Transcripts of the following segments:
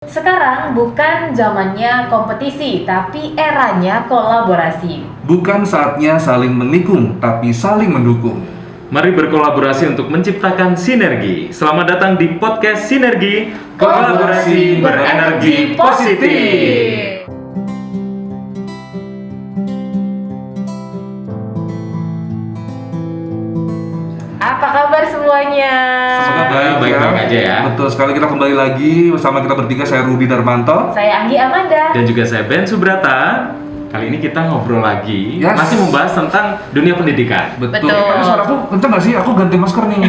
Sekarang bukan zamannya kompetisi, tapi eranya kolaborasi. Bukan saatnya saling menikung, tapi saling mendukung. Mari berkolaborasi untuk menciptakan sinergi. Selamat datang di podcast Sinergi, kolaborasi berenergi positif. Apa kabar semuanya? Semoga baik-baik aja ya. Betul sekali, kita kembali lagi bersama kita bertiga. Saya Rudy Darmanto. Saya Anggi Amanda. Dan juga saya Ben Subrata. Kali ini kita ngobrol lagi, Yes. masih membahas tentang dunia pendidikan. Betul. Betul. Tapi suaraku kenceng nggak sih? Aku ganti masker nih.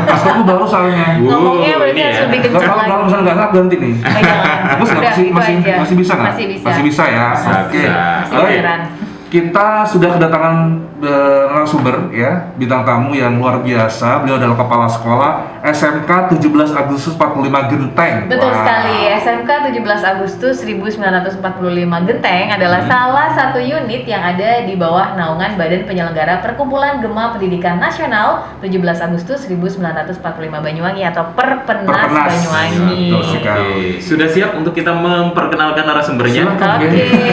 Maskerku baru soalnya. Ngomongnya berarti ini harus ya. lebih Nggak, kenceng kalau lagi. misalnya nggak ganti nih. Terus nggak, Udah, itu aja. masih bisa nggak? Masih bisa. ya. Bisa, Oke. bisa. Masih Oke. beneran. Kita sudah kedatangan narasumber ya, bintang tamu yang luar biasa. Beliau adalah kepala sekolah SMK 17 Agustus 45 Genteng. Betul Wah. sekali, SMK 17 Agustus 1945 Genteng adalah salah satu unit yang ada di bawah naungan Badan Penyelenggara Perkumpulan Gema Pendidikan Nasional 17 Agustus 1945 Banyuwangi atau Perpenas Perpenas. Banyuwangi. Betul sekali. Oke, sudah siap untuk kita memperkenalkan narasumbernya? Silakan. Oke,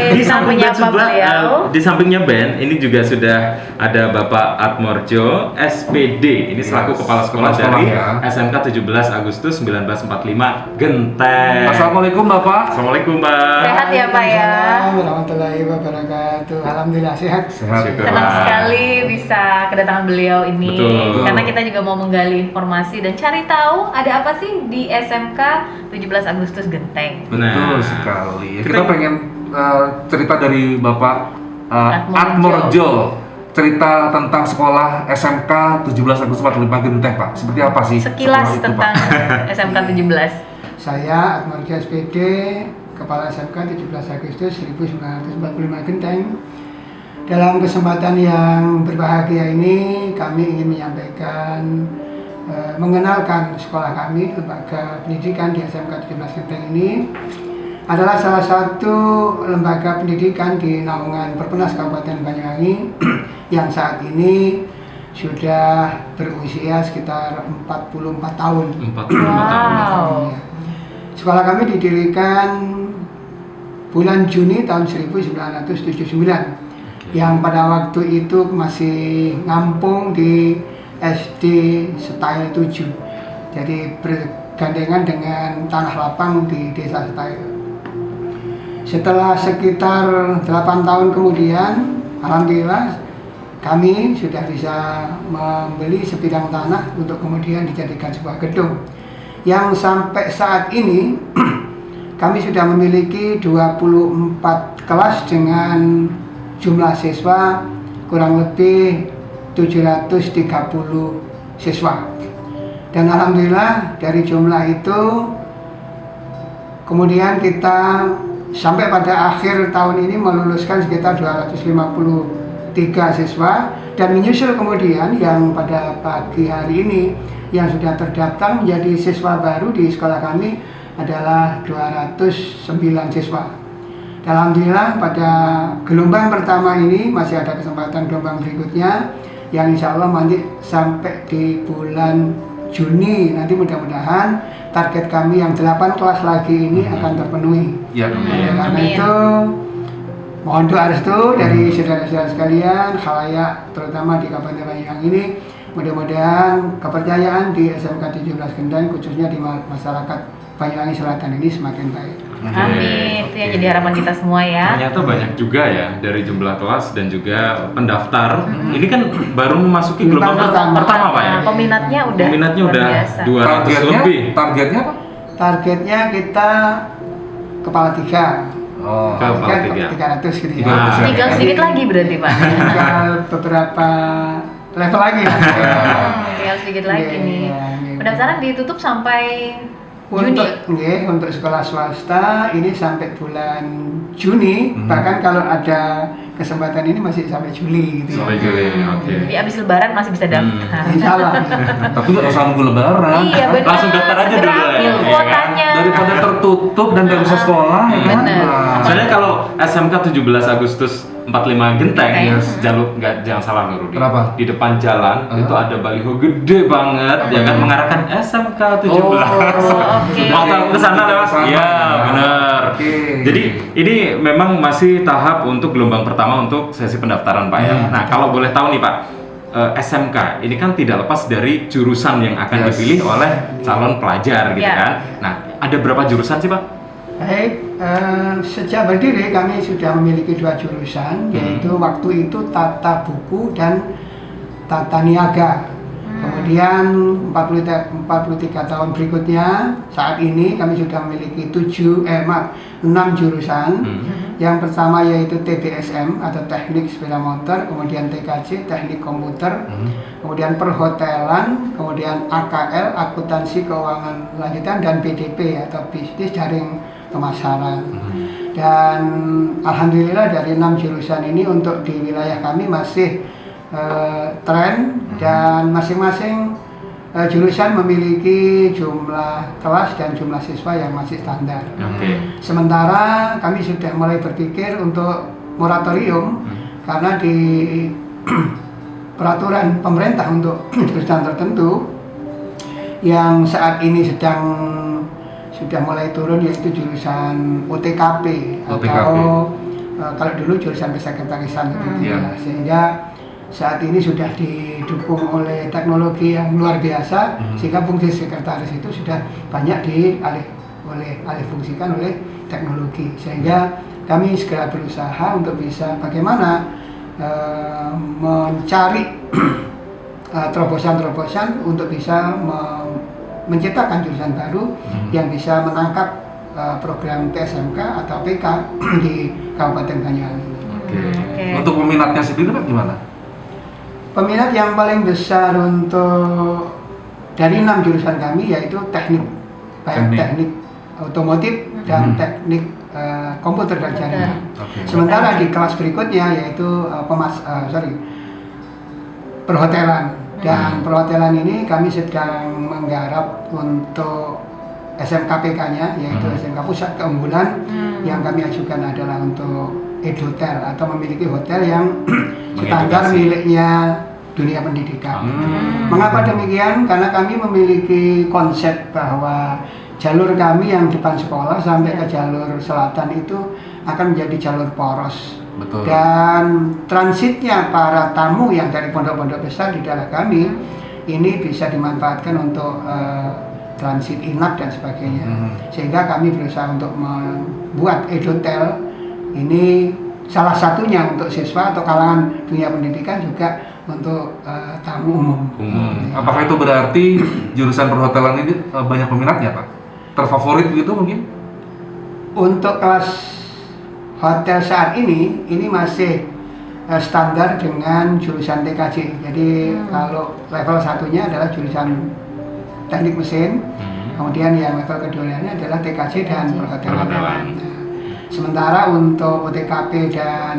Di kita samping Ben menyapa sebelah, beliau. di sampingnya Ben, ini juga sudah ada Bapak Atmorjo, SPD. Ini selaku Yes, kepala sekolah kepala sekolah dari ya. SMK 17 Agustus 1945 Genteng. Assalamualaikum Bapak. Assalamualaikum, Pak. Sehat ya Pak ya. Waalaikumsalam warahmatullahi wabarakatuh. Alhamdulillah sehat. Sehat. Syukur. Senang Wah. sekali bisa kedatangan beliau ini. Betul. Karena kita juga mau menggali informasi dan cari tahu ada apa sih di SMK 17 Agustus Genteng. Betul Nah, sekali. Kita kita- pengen cerita dari Bapak Atmorjo. Atmorjo. Cerita tentang sekolah SMK 17 Agustus 45 Genteng, Pak. Seperti apa sih Sekilas sekolah itu, tentang Pak? SMK 17. Saya Atmorjo SPD, Kepala SMK 17 Agustus 1945 Genteng. Dalam kesempatan yang berbahagia ini, kami ingin menyampaikan, mengenalkan sekolah kami, lembaga pendidikan di SMK 17 Genteng ini adalah salah satu lembaga pendidikan di naungan Perpenas Kabupaten Banyuwangi yang saat ini sudah berusia sekitar 44 tahun. 45 tahun. Wow. Ya. Sekolah kami didirikan bulan Juni tahun 1979 yang pada waktu itu masih ngampung di SD Setail 7. Jadi bergandengan dengan tanah lapang di Desa Setail. Setelah sekitar 8 tahun kemudian, alhamdulillah kami sudah bisa membeli sebidang tanah untuk kemudian dijadikan sebuah gedung yang sampai saat ini kami sudah memiliki 24 kelas dengan jumlah siswa kurang lebih 730 siswa. Dan alhamdulillah dari jumlah itu kemudian kita sampai pada akhir tahun ini meluluskan sekitar 253 siswa dan menyusul kemudian yang pada pagi hari ini yang sudah terdaftar menjadi siswa baru di sekolah kami adalah 209 siswa. Alhamdulillah pada gelombang pertama ini masih ada kesempatan gelombang berikutnya yang insya Allah nanti sampai di bulan Juni nanti mudah-mudahan target kami yang 8 kelas lagi ini akan terpenuhi. Ya. Ya, karena Amin. itu mohon doa restu dari saudara-saudara sekalian, khalayak terutama di Kabupaten Banyuwangi ini, mudah-mudahan kepercayaan di SMK 17 Genteng khususnya di masyarakat Banyuwangi Selatan ini semakin baik. Amin. Itu yang jadi harapan kita semua ya. Ternyata banyak juga ya dari jumlah kelas dan juga pendaftar. Ini kan baru memasuki gelombang Gelombang pertama, Pak ya. Nah, peminatnya udah Peminatnya luar udah biasa. 200 lebih. Targetnya apa? Targetnya kita kepala 3. Oh. Kepala tiga. 300 gitu ya. Nah, Tinggal sedikit lagi berarti Pak. Tinggal beberapa level lagi lah. Tinggal sedikit lagi Iya, nih. iya, iya. Pendaftaran ditutup sampai Juni. Untuk sekolah swasta ini sampai bulan Juni, bahkan kalau ada kesempatan ini masih sampai Juli gitu. Sampai Juli, oke. Jadi abis lebaran masih bisa daftar. Insya Allah. Tapi nggak usah nunggu lebaran. Iya benar. Langsung daftar aja Segera dulu ya. ambil Iya kan? kuotanya. Daripada tertutup dan nggak bisa sekolah, ya kan? Bener. Nah, Soalnya kalau SMK 17 Agustus 45 Genteng, Genteng. jalur nggak, jangan salah loh Rudi. Kenapa? Di depan jalan itu ada baliho gede banget yang kan mengarahkan SMK 17. Oh, oke. Mau tahu ke sana lewat? Sama. Iya, benar. Oke. Jadi ini memang masih tahap untuk gelombang pertama untuk sesi pendaftaran Pak ya. Nah, kalau boleh tahu nih Pak, SMK ini kan tidak lepas dari jurusan yang akan Yes. dipilih oleh calon pelajar gitu Ya. kan. Nah, ada berapa jurusan sih Pak? Baik, sejak berdiri kami sudah memiliki 2 jurusan, yaitu waktu itu tata buku dan tata niaga. Kemudian 43 tahun berikutnya, saat ini kami sudah memiliki 6 jurusan. Yang pertama yaitu TBSM atau Teknik Sepeda Motor, kemudian TKJ Teknik Komputer, kemudian Perhotelan, kemudian AKL Akuntansi Keuangan Lanjutan, dan BDP atau Bisnis Jaring Pemasaran. Dan alhamdulillah dari 6 jurusan ini untuk di wilayah kami masih tren, dan masing-masing jurusan memiliki jumlah kelas dan jumlah siswa yang masih standar. Oke. Sementara kami sudah mulai berpikir untuk moratorium karena di peraturan pemerintah untuk jurusan tertentu yang saat ini sudah mulai turun, yaitu jurusan OTKP. Atau kalau dulu jurusan kesekretarisaan gitu ya. Sehingga saat ini sudah didukung oleh teknologi yang luar biasa, sehingga fungsi sekretaris itu sudah banyak alih fungsikan oleh teknologi. Sehingga kami segera berusaha untuk bisa bagaimana mencari terobosan-terobosan untuk bisa menciptakan jurusan baru yang bisa menangkap program PSMK atau PK di Kabupaten Banyuwangi. Oke. Untuk peminatnya sendiri Pak gimana? Peminat yang paling besar untuk dari 6 jurusan kami yaitu teknik, baik teknik otomotif dan teknik komputer dan jaringan. Oke. Sementara di kelas berikutnya yaitu perhotelan. Dan perhotelan ini kami sedang menggarap untuk SMKPK-nya, yaitu SMK Pusat Keunggulan. Yang kami ajukan adalah untuk Edhotel atau memiliki hotel yang standar miliknya dunia pendidikan. Mengapa demikian? Karena kami memiliki konsep bahwa jalur kami yang depan sekolah sampai ke jalur selatan itu akan menjadi jalur poros. Betul. Dan transitnya para tamu yang dari pondok-pondok besar di daerah kami ini bisa dimanfaatkan untuk transit inap dan sebagainya. Sehingga kami berusaha untuk membuat Edhotel ini salah satunya untuk siswa atau kalangan dunia pendidikan, juga untuk tamu umum. Apakah itu berarti jurusan perhotelan ini banyak peminatnya Pak? Terfavorit begitu mungkin? Untuk kelas hotel saat ini masih standar dengan jurusan TKJ. Jadi kalau level satunya adalah jurusan teknik mesin, kemudian yang level keduanya adalah TKJ dan perhotelan. Nah, sementara untuk OTKP dan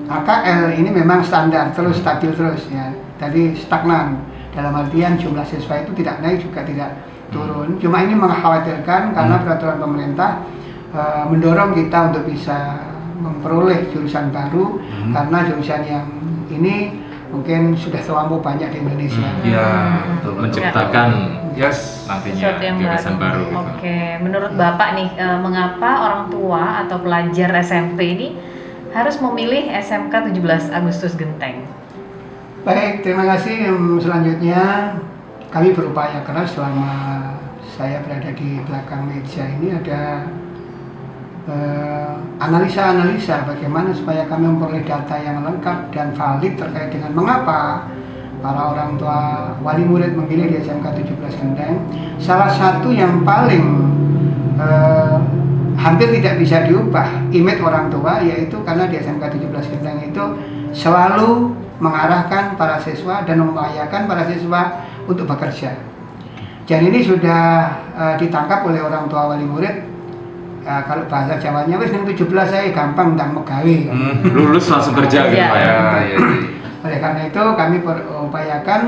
AKL ini memang standar terus, stabil terus ya. Jadi stagnan. Dalam artian jumlah siswa itu tidak naik juga tidak turun. Cuma ini mengkhawatirkan karena peraturan pemerintah mendorong kita untuk bisa memperoleh jurusan baru, karena jurusan yang ini mungkin sudah terlampau banyak di Indonesia. Iya, betul. Menciptakan Sesuatu nantinya yang jurusan baru. Gitu. Oke, menurut Bapak nih, mengapa orang tua atau pelajar SMP ini harus memilih SMK 17 Agustus Genteng? Baik, terima kasih. Selanjutnya kami berupaya keras selama saya berada di belakang meja ini, ada analisa-analisa bagaimana supaya kami memperoleh data yang lengkap dan valid terkait dengan mengapa para orang tua wali murid memilih di SMK 17 Genteng. Salah satu yang paling hampir tidak bisa diubah image orang tua, yaitu karena di SMK 17 Genteng itu selalu mengarahkan para siswa dan mengupayakan para siswa untuk bekerja. Dan ini sudah ditangkap oleh orang tua wali murid. Kalau bahasa Jawanya, wis nang 17 saya gampang ndang megawe. Lulus langsung kerja gitu Pak ya. Iya. Oleh karena itu kami berupayakan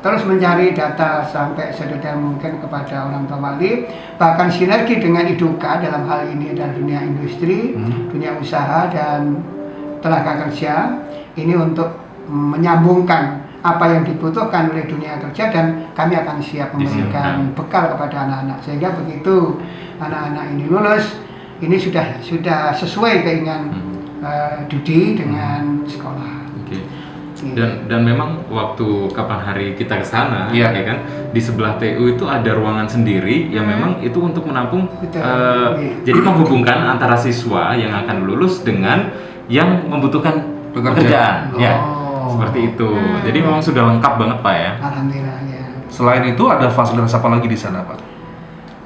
terus mencari data sampai sedetail mungkin kepada orang tua wali, bahkan sinergi dengan IDUKA dalam hal ini adalah dunia industri, dunia usaha dan tenaga kerja ini untuk menyambungkan apa yang dibutuhkan oleh dunia kerja, dan kami akan siap memberikan bekal kepada anak-anak sehingga begitu anak-anak ini lulus ini sudah sesuai keinginan Dudi dengan sekolah. Dan memang waktu kapan hari kita ke sana, ya kan, di sebelah TU itu ada ruangan sendiri yang memang itu untuk menampung, jadi menghubungkan antara siswa yang akan lulus dengan yang membutuhkan pekerjaan, ya, seperti itu. Jadi memang sudah lengkap banget Pak ya. Alhamdulillah ya. Selain itu ada fasilitas apa lagi di sana Pak?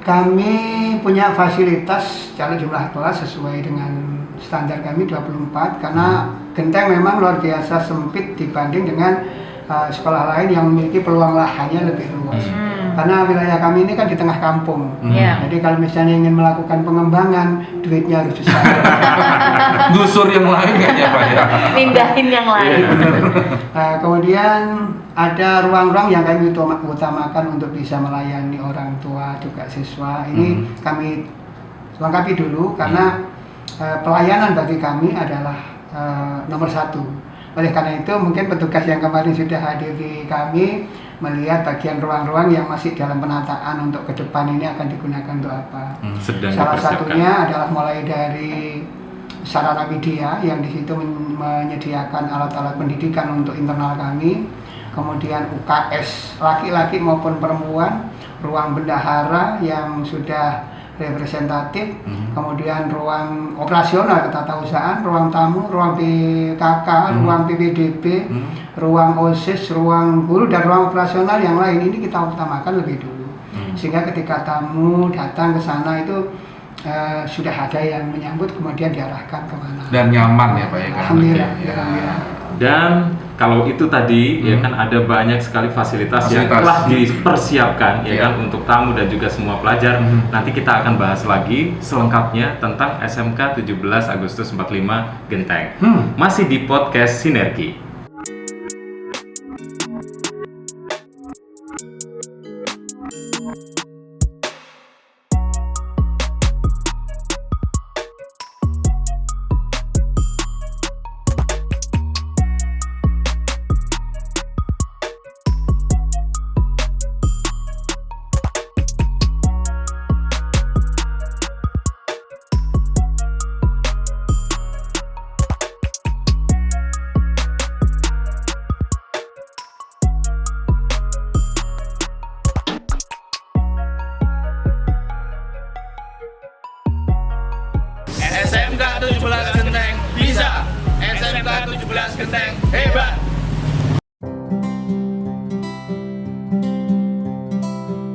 Kami punya fasilitas calon jumlah kelas sesuai dengan standar kami 24 karena Genteng memang luar biasa sempit dibanding dengan sekolah lain yang memiliki peluang lahannya lebih luas. Karena wilayah kami ini kan di tengah kampung. Jadi kalau misalnya ingin melakukan pengembangan, duitnya harus besar. Gusur yang lain kayaknya Pak ya. Pindahin yang lain. Kemudian ada ruang-ruang yang kami utamakan untuk bisa melayani orang tua juga siswa. Ini kami lengkapi dulu karena pelayanan bagi kami adalah nomor satu. Oleh karena itu mungkin petugas yang kemarin sudah hadir di kami melihat bagian ruang-ruang yang masih dalam penataan untuk ke depan ini akan digunakan untuk apa. Salah satunya adalah mulai dari sarana media yang di situ menyediakan alat-alat pendidikan untuk internal kami, kemudian UKS laki-laki maupun perempuan, ruang bendahara yang sudah representatif, kemudian ruang operasional ketatausahaan, ruang tamu, ruang PKK, ruang PPDB, ruang OSIS, ruang guru, dan ruang operasional yang lain ini kita utamakan lebih dulu. Sehingga ketika tamu datang ke sana itu sudah ada yang menyambut kemudian diarahkan kemana. Dan nyaman ya Pak ya. Alhamdulillah. Dan kalau itu tadi ya kan ada banyak sekali fasilitas yang telah dipersiapkan ya kan untuk tamu dan juga semua pelajar. Nanti kita akan bahas lagi selengkapnya tentang SMK 17 Agustus 45 Genteng. Masih di podcast Sinergi. SMK 17 Genteng bisa. SMK 17 Genteng hebat.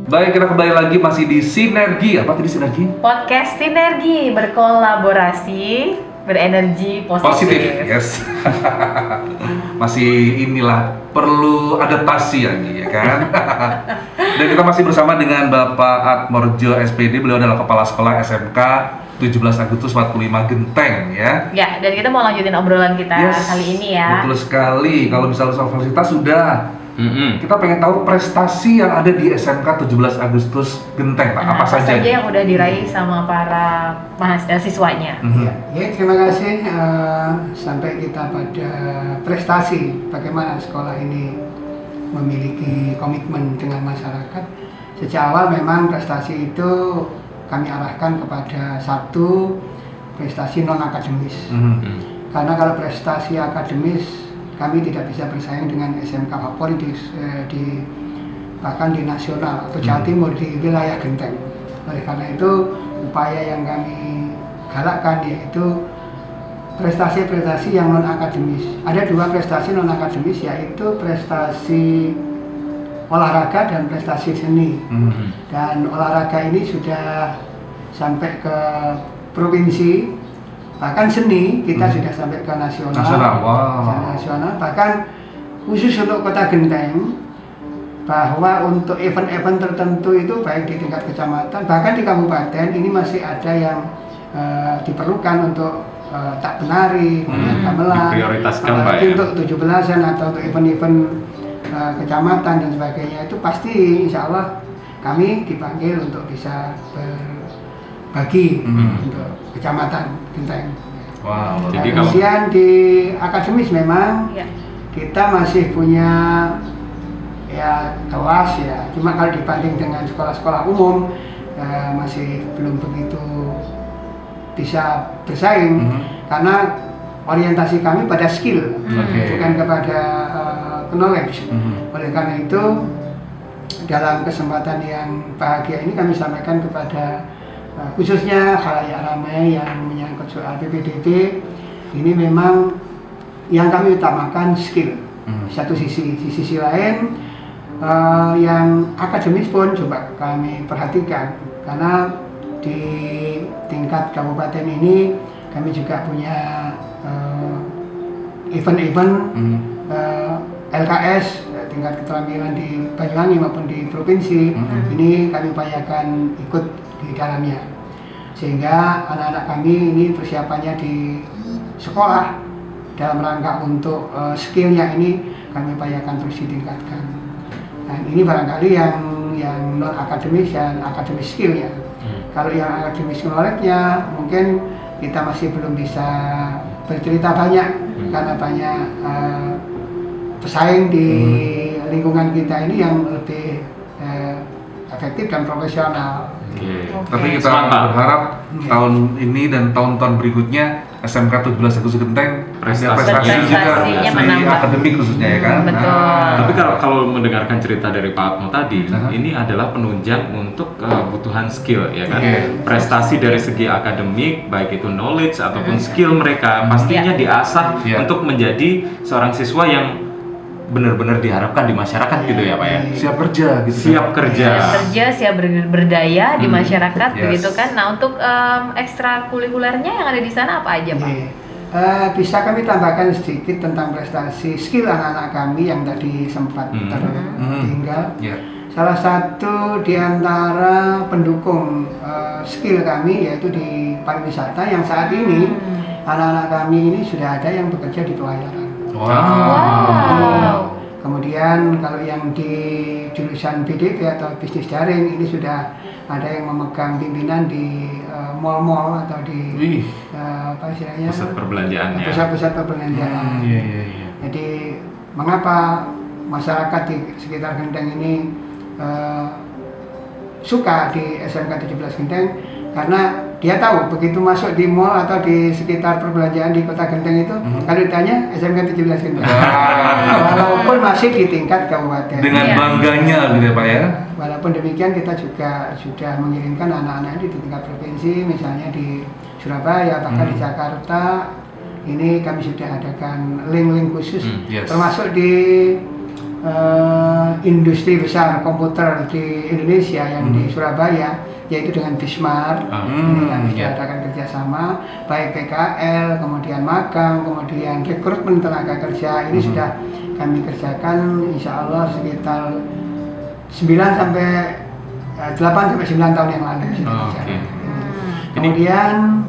Baik, kita kembali lagi masih di Sinergi. Apa tadi Sinergi? Podcast Sinergi berkolaborasi, berenergi positif. Yes. Masih inilah perlu adaptasi lagi ya kan. Dan kita masih bersama dengan Bapak Atmorjo SPD. Beliau adalah Kepala Sekolah SMK 17 Agustus 45 Genteng ya. Ya, dan kita mau lanjutin obrolan kita kali ini ya. Betul sekali. Kalau misalnya soal fasilitas sudah. Kita pengen tahu prestasi yang ada di SMK 17 Agustus Genteng, Pak. Apa saja yang udah diraih sama para siswanya? Ya, terima kasih. Sampai kita pada prestasi bagaimana sekolah ini memiliki komitmen dengan masyarakat. Sejak awal memang prestasi itu kami arahkan kepada satu, prestasi non akademis. Karena kalau prestasi akademis kami tidak bisa bersaing dengan SMK favorit bahkan di nasional atau Jawa Timur di wilayah Genteng. Oleh karena itu upaya yang kami galakkan yaitu prestasi-prestasi yang non akademis. Ada dua prestasi non akademis yaitu prestasi olahraga dan prestasi seni. Dan olahraga ini sudah sampai ke provinsi. Bahkan seni kita sudah sampai ke nasional, nasional. Bahkan khusus untuk Kota Genteng, bahwa untuk event-event tertentu itu baik di tingkat kecamatan, bahkan di kabupaten ini masih ada yang diperlukan untuk tak penari, kemudian gamelan, diprioritaskan Pak ya. Untuk 17-an atau untuk event-event kecamatan dan sebagainya itu pasti insya Allah kami dipanggil untuk bisa berbagi untuk kecamatan Genteng. Wow. Jadi Kemudian di akademis memang Ya. kita masih punya ya kelas ya, cuma kalau dibanding dengan sekolah-sekolah umum masih belum begitu bisa bersaing karena orientasi kami pada skill bukan kepada knowledge. Oleh karena itu dalam kesempatan yang bahagia ini kami sampaikan kepada khususnya khalayak ramai yang menyangkut soal PPDB ini memang yang kami utamakan skill. Satu sisi, di sisi lain yang akademis pun coba kami perhatikan karena di tingkat kabupaten ini kami juga punya event-event LKS tingkat keterampilan di Banyuwangi maupun di provinsi ini kami upayakan ikut di dalamnya sehingga anak-anak kami ini persiapannya di sekolah dalam rangka untuk skillnya ini kami upayakan terus ditingkatkan. Dan ini barangkali yang non akademis dan akademis skillnya. Kalau yang akademis knowledge-nya mungkin kita masih belum bisa bercerita banyak karena banyak pesaing di lingkungan kita ini yang lebih efektif dan profesional. Tapi kita berharap tahun ini dan tahun-tahun berikutnya SMK 17 Agustus Genteng prestasi juga di akademik khususnya ya kan. Betul. Tapi kalau mendengarkan cerita dari Pak Atmo tadi, ini adalah penunjang untuk kebutuhan skill ya kan. Prestasi dari segi akademik, baik itu knowledge ataupun skill mereka pastinya diasah untuk menjadi seorang siswa yang benar-benar diharapkan di masyarakat gitu ya Pak ya. Siap kerja gitu. Siap kerja. Siap kerja, siap berdaya di masyarakat begitu kan. Nah, untuk ekstrakurikulernya yang ada di sana apa aja, Pak? Bisa kami tambahkan sedikit tentang prestasi skill anak-anak kami yang tadi sempat tertinggal. Salah satu di antara pendukung skill kami yaitu di pariwisata yang saat ini anak-anak kami ini sudah ada yang bekerja di pelayaran. Wow. Kemudian kalau yang di jurusan BDP atau bisnis daring ini sudah ada yang memegang pimpinan di mall-mall atau di apa istilahnya pusat perbelanjaan ya. Pusat-pusat perbelanjaan. Jadi mengapa masyarakat di sekitar Genteng ini suka di SMK 17 Genteng? Karena dia tahu begitu masuk di mall atau di sekitar perbelanjaan di Kota Genteng itu kalau ditanya SMK 17 Genteng. Walaupun masih di tingkat kabupaten. Dengan bangganya gitu ya Pak ya. Walaupun demikian kita juga sudah mengirimkan anak-anak di tingkat provinsi misalnya di Surabaya bahkan di Jakarta ini kami sudah adakan link-link khusus termasuk di industri besar komputer di Indonesia yang di Surabaya yaitu dengan Bismart. Ini kami sudah adakan kerjasama baik PKL, kemudian magang, kemudian rekrutmen tenaga kerja ini sudah kami kerjakan insya Allah sekitar 8 sampai 9 tahun yang lalu sudah kerjakan. Kemudian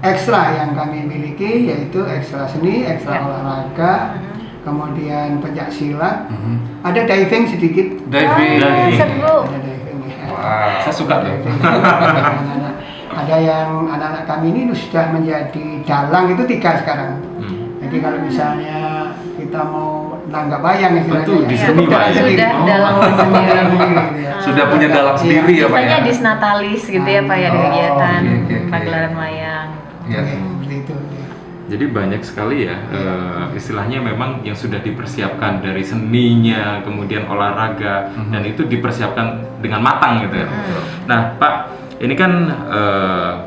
ekstra yang kami miliki yaitu ekstra seni, ekstra olahraga, kemudian pencak silat, ada diving sedikit. Diving. Seru. Ada diving. Saya suka tuh. Ada yang anak-anak kami ini sudah menjadi dalang itu 3 sekarang. Jadi kalau misalnya kita mau nanggap bayang Betul, istilahnya di seni Pak ya. Sudah dalang sendiri. Sudah punya dalang sendiri ya Pak ya. Biasanya disnatalis gitu ya Pak ya di kegiatan oke. pagelaran wayang. Itu. Jadi banyak sekali ya istilahnya memang yang sudah dipersiapkan dari seninya, kemudian olahraga dan itu dipersiapkan dengan matang gitu ya. Nah Pak, ini kan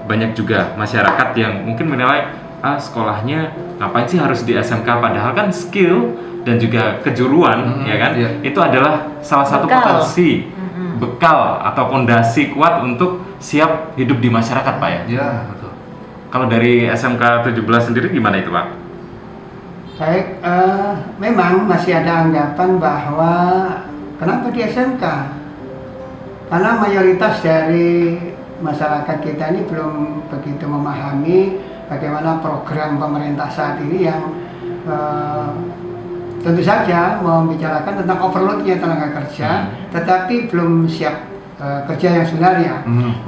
banyak juga masyarakat yang mungkin menilai sekolahnya ngapain sih harus di SMK padahal kan skill dan juga kejuruan ya kan itu adalah salah satu potensi bekal atau fondasi kuat untuk siap hidup di masyarakat Pak ya. Iya betul. Kalau dari SMK 17 sendiri gimana itu Pak? Baik, memang masih ada anggapan bahwa kenapa di SMK? Karena mayoritas dari masyarakat kita ini belum begitu memahami bagaimana program pemerintah saat ini yang tentu saja membicarakan tentang overloadnya tenaga kerja, tetapi belum siap kerja yang sebenarnya.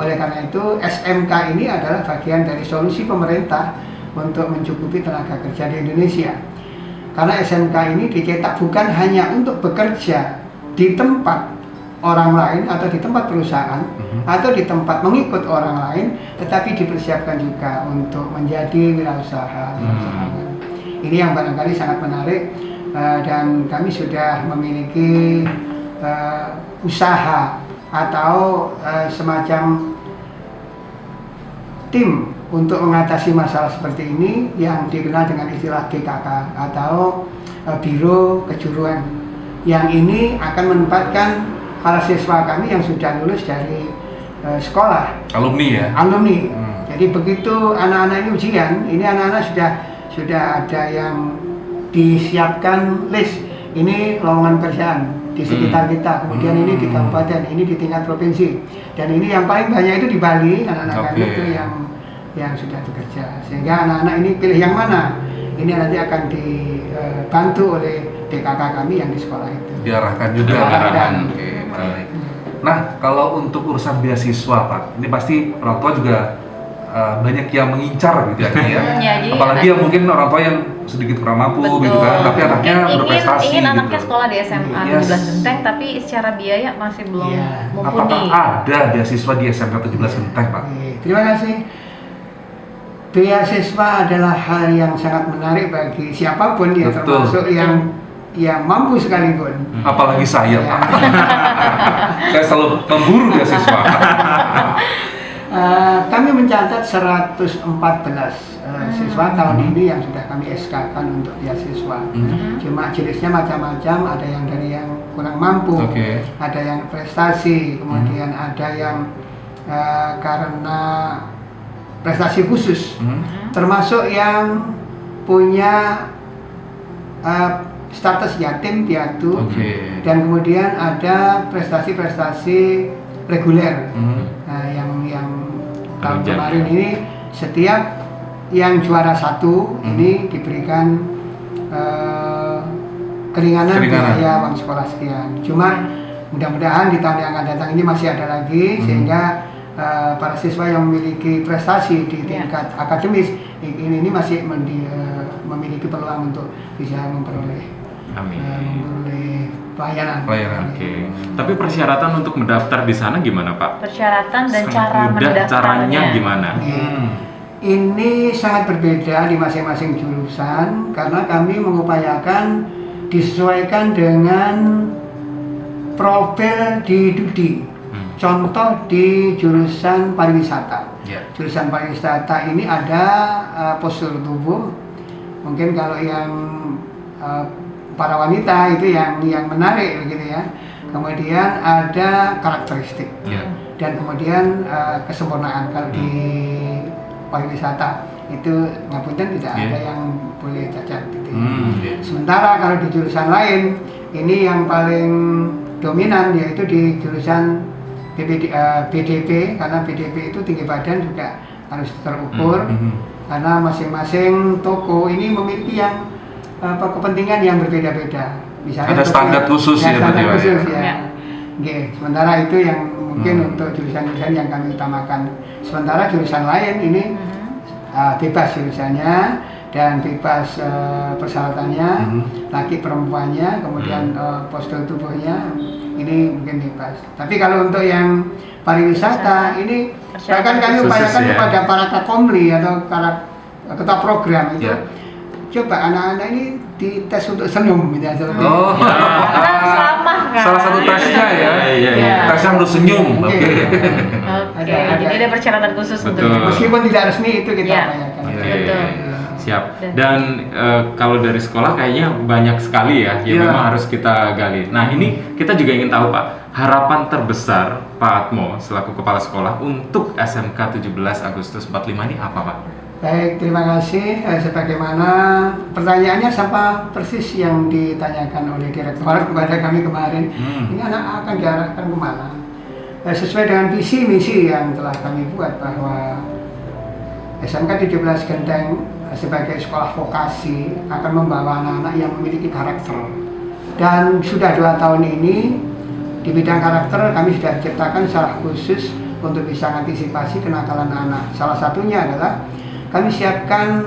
Oleh karena itu SMK ini adalah bagian dari solusi pemerintah untuk mencukupi tenaga kerja di Indonesia. Karena SMK ini dicetak bukan hanya untuk bekerja di tempat orang lain atau di tempat perusahaan atau di tempat mengikut orang lain, tetapi dipersiapkan juga untuk menjadi wirausaha. Ini yang barangkali sangat menarik, dan kami sudah memiliki usaha atau semacam tim untuk mengatasi masalah seperti ini yang dikenal dengan istilah BKK atau Biro Kejuruan, yang ini akan menempatkan para siswa kami yang sudah lulus dari sekolah, alumni ya. Alumni. Jadi begitu anak-anak ini ujian, ini anak-anak sudah ada yang disiapkan list. Ini lowongan pekerjaan di sekitar kita. Kemudian ini di kabupaten, ini di tingkat provinsi. Dan ini yang paling banyak itu di Bali, anak-anak kami itu yang sudah bekerja. Sehingga anak-anak ini pilih yang mana. Ini nanti akan dibantu oleh BKK kami yang di sekolah itu. Diarahkan juga. Oke, baik. Nah, kalau untuk urusan beasiswa Pak, ini pasti orang tua juga banyak yang mengincar gitu ya. Apalagi yang mungkin orang tua yang sedikit kurang mampu gitu kan, tapi anaknya berprestasi ingin gitu. anaknya sekolah di SMA 17 Genteng, tapi secara biaya masih belum mumpuni. Apakah ada beasiswa di SMK 17 Genteng Pak? Terima kasih. Beasiswa adalah hal yang sangat menarik bagi siapapun ya, termasuk yang mampu sekalipun. Apalagi saya Pak. Saya selalu memburu beasiswa. Kami mencatat 114 siswa tahun ini yang sudah kami SK-kan untuk beasiswa. Cuma jenisnya macam-macam, ada yang dari yang kurang mampu, ada yang prestasi, kemudian ada yang karena prestasi khusus, termasuk yang punya status yatim piatu, dan kemudian ada prestasi-prestasi reguler. Nah, yang tahun kemarin ini setiap yang juara 1 ini diberikan keringanan biaya uang sekolah sekian. Cuma mudah-mudahan di tahun yang akan datang ini masih ada lagi, sehingga para siswa yang memiliki prestasi di tingkat akademis ini masih memiliki peluang untuk bisa memperoleh pelayanan. Oke. Tapi persyaratan untuk mendaftar di sana gimana Pak? Persyaratan dan cara mendaftarnya. Caranya gimana? Ini sangat berbeda di masing-masing jurusan karena kami mengupayakan disesuaikan dengan profil di DUDI. Contoh di jurusan pariwisata. Jurusan pariwisata ini ada postur tubuh. Mungkin kalau yang para wanita itu yang menarik begitu ya. Kemudian ada karakteristik. Dan kemudian kesempurnaan. Kalau di pariwisata itu ngapunten tidak ada yang boleh cacat gitu. Sementara kalau di jurusan lain ini yang paling dominan yaitu di jurusan BDP, karena BDP itu tinggi badan juga harus terukur, karena masing-masing toko ini memiliki yang kepentingan yang berbeda-beda. Misalnya ada standar khusus ya, standar khusus ya. Sementara itu yang mungkin untuk jurusan-jurusan yang kami utamakan. Sementara jurusan lain ini bebas jurusannya dan bebas persyaratannya, laki perempuannya, kemudian postur tubuhnya ini mungkin bebas. Tapi kalau untuk yang pariwisata ini bahkan kami upayakan kepada para kakomli atau para ketua program itu coba anak-anak ini dites untuk senyum gitu aja. Salah satu tesnya ya. Tesnya harus senyum. Jadi ada persyaratan khusus untuk itu. Meskipun tidak resmi itu kita upayakan. Betul. Siap. Dan kalau dari sekolah kayaknya banyak sekali ya yang memang harus kita gali. Nah, ini kita juga ingin tahu Pak, harapan terbesar Pak Atmo selaku kepala sekolah untuk SMK 17 Agustus 45 ini apa Pak? Baik, terima kasih. Sebagaimana pertanyaannya sama persis yang ditanyakan oleh direktur kepada kami kemarin. Ini anak akan diarahkan kemana? Sesuai dengan visi misi yang telah kami buat bahwa SMK 17 Genteng sebagai sekolah vokasi akan membawa anak-anak yang memiliki karakter. Dan sudah 2 tahun ini di bidang karakter kami sudah ciptakan secara khusus untuk bisa mengantisipasi kenakalan anak. Salah satunya adalah kami siapkan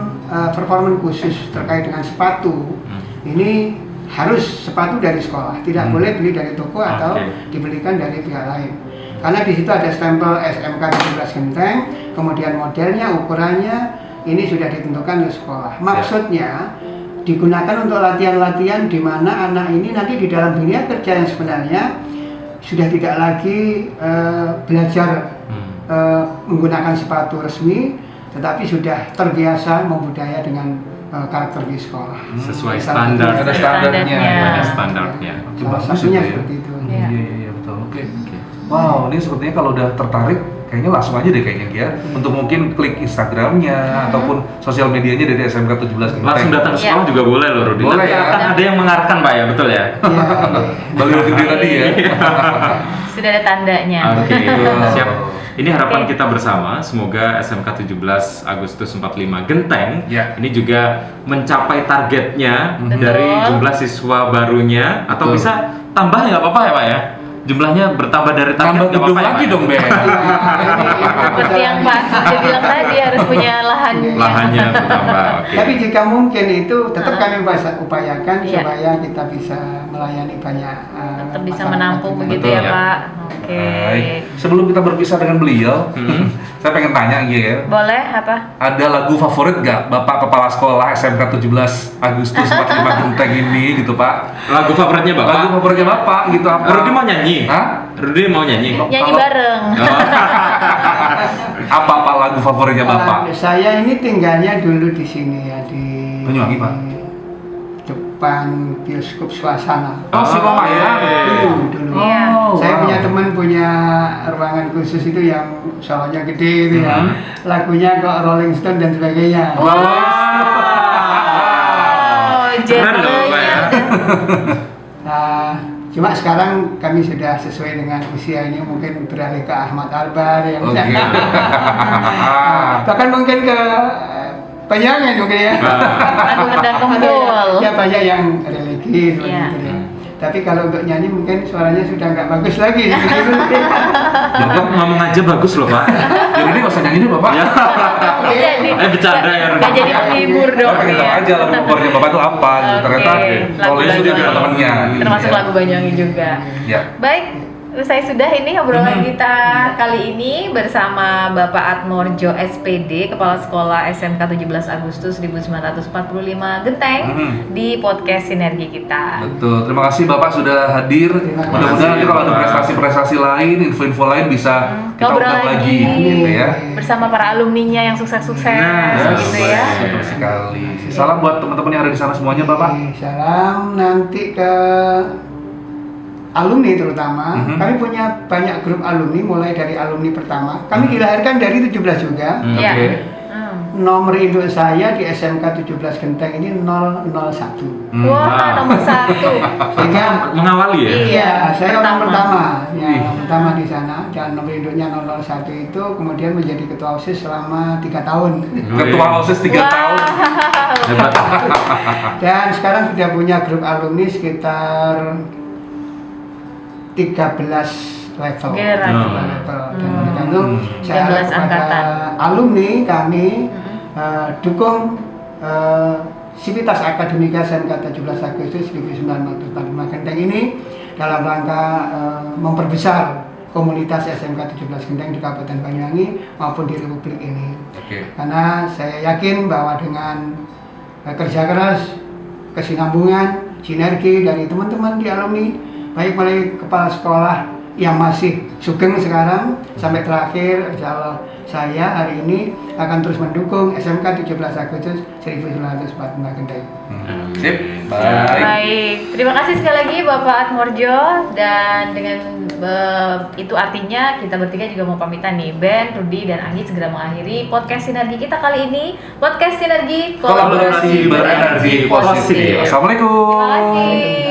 performan khusus terkait dengan sepatu. Ini harus sepatu dari sekolah, tidak boleh beli dari toko atau dibelikan dari pihak lain. Karena di situ ada stempel SMK 17 Genteng, kemudian modelnya, ukurannya, ini sudah ditentukan di sekolah. Maksudnya digunakan untuk latihan-latihan di mana anak ini nanti di dalam dunia kerja yang sebenarnya sudah tidak lagi belajar menggunakan sepatu resmi, tetapi sudah terbiasa membudaya dengan karakter di sekolah. Sesuai standar. Ada standarnya. Ada standarnya. Salah satunya seperti itu. Iya betul. Oke. Wow, ini sepertinya kalau udah tertarik kayaknya langsung aja deh kayaknya ya. Untuk mungkin klik Instagramnya ataupun sosial medianya dari SMK 17 Genteng. Langsung datang ke sekolah juga boleh loh, Rudi. Boleh ya. Kan ada yang mengarahkan Pak ya, betul ya? Baliho gede tadi ya. Sudah ada tandanya. Oke, siap. Ini harapan kita bersama, semoga SMK 17 Agustus 45 Genteng ini juga mencapai targetnya dari jumlah siswa barunya, atau bisa tambah nggak apa-apa ya Pak ya? Jumlahnya bertambah dari target tambah gedung lagi dong, Ben. Seperti yang Pak Sudah bilang tadi, harus punya lahannya bertambah. Tapi jika mungkin itu tetap kami upayakan supaya kita bisa melayani banyak tetap bisa menampung begitu ya Pak. Oke. Sebelum kita berpisah dengan beliau, saya pengen tanya ya. Boleh apa? Ada lagu favorit nggak Bapak Kepala Sekolah SMK 17 Agustus 45 Genteng ini gitu Pak? Lagu favoritnya Bapak? Lagu favoritnya Bapak gitu apa? Rudi mau nyanyi? Hah? Rudi mau nyanyi? Nyanyi bareng. Apa lagu favoritnya Bapak? Saya ini tinggalnya dulu di sini ya, di Banyuwangi Pak? depan bioskop Suasana. Oh, si Bapak ya? Dulu. Iya. Saya punya teman punya ruangan khusus itu yang solonya gede itu ya. Lagunya kok Rolling Stone dan sebagainya. Wow, genrenya. Nah, cuma sekarang kami sudah sesuai dengan usia ini, mungkin beralih ke Ahmad Albar yang bahkan mungkin ke Panjangan juga ya. Lagu Kendang Kempul. Ya banyak yang religi seperti itu ya. Tapi kalau untuk nyanyi mungkin suaranya sudah nggak bagus lagi. Bapak ngomong aja bagus loh Pak. Jadi ini nggak usah nyanyi deh Bapak. Bercanda ya Rudi. Gak jadi menghibur dong. Kita tahu aja lagu favoritnya Bapak itu apa. Ternyata oleh itu juga temannya. Termasuk lagu Banyuwangi juga. Ya. Baik. Usai sudah ini obrolan kita kali ini bersama Bapak Atmorjo SPD, Kepala Sekolah SMK 17 Agustus 1945 Genteng di podcast Sinergi kita. Betul, terima kasih Bapak sudah hadir. Mudah-mudahan nanti kalau ada prestasi-prestasi lain, info-info lain bisa kita undang lagi gitu ya. Bersama para alumninya yang sukses-sukses gitu ya. Betul sekali. Salam buat teman-teman yang ada di sana semuanya Bapak. Salam nanti ke alumni terutama. Kami punya banyak grup alumni mulai dari alumni pertama. Kami dilahirkan dari 17 juga. Iya. Nomor induk saya di SMK 17 Genteng ini 001. Wah, nomor 1. Sehingga mengawali ya? Iya, saya orang pertama. Ya, orang pertama di sana, dan nomor induknya 001 itu kemudian menjadi ketua OSIS selama 3 tahun. Ketua OSIS 3 tahun. Hebat. Dan sekarang sudah punya grup alumni sekitar 13 level. Dan mereka itu saya harap kepada alumni kami dukung Sivitas Akademika SMK 17 Agustus 1945 Genteng ini dalam rangka memperbesar komunitas SMK 17 Genteng di Kabupaten Banyuwangi maupun di Republik ini. Karena saya yakin bahwa dengan kerja keras, kesinambungan, sinergi dari teman-teman di alumni, baik mulai kepala sekolah yang masih sugeng sekarang sampai terakhir, insya Allah saya hari ini akan terus mendukung SMK 17 Agustus 1945 Genteng. Sip. Baik, terima kasih sekali lagi Bapak Atmorjo, dan dengan itu artinya kita bertiga juga mau pamitan nih. Ben, Rudi, dan Anggi segera mengakhiri podcast Sinergi kita kali ini. Podcast Sinergi, kolaborasi berenergi positif. Assalamualaikum. Terima kasih.